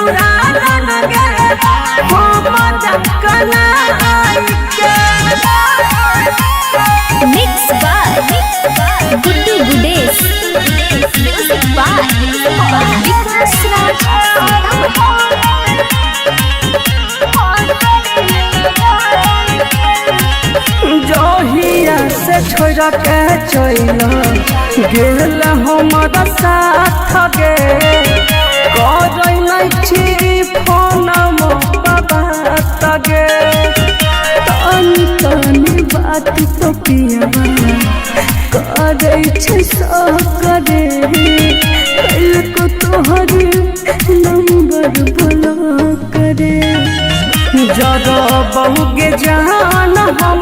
ससुराल लगे हम जकना Mixed by Guddu Gudesh. Music by Vikas Raj. जहिया से छोड़ के चल गेल हमारा साथ गे कर फोन बाबा गे तनी तनी बात तो पियाबा करे करे कल को तोहर नंबर ब्लॉक करे जरा बहुगे जान हम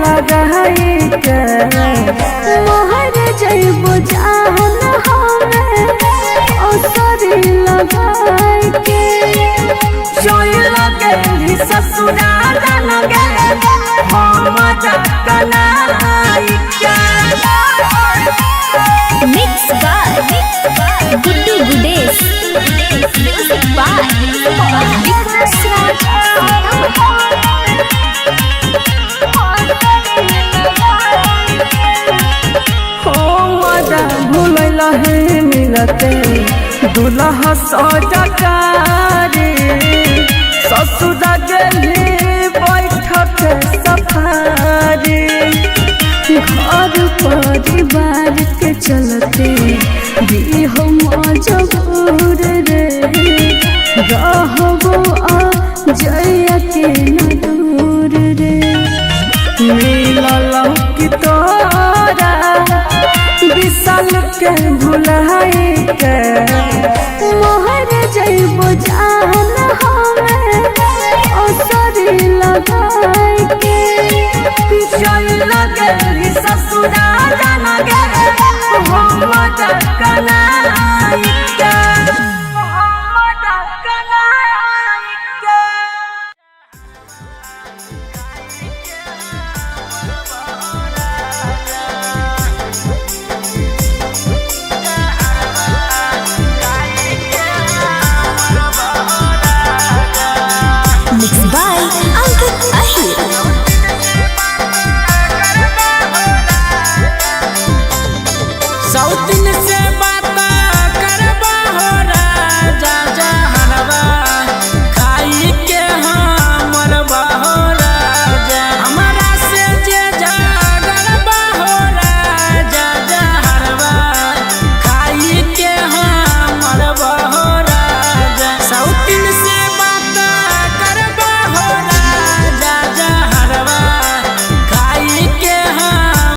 लगाई के मोहर जइबो जान हमें असरी लगाई के जोई लगे ससुराल लगे हम जकना Mixed by Guddu Gudesh. Music by Vikas Raj. भूल है मिलते दुल्हा सजकारी ससुर गली बैठक सफारी घर परिवार के चलते भी हम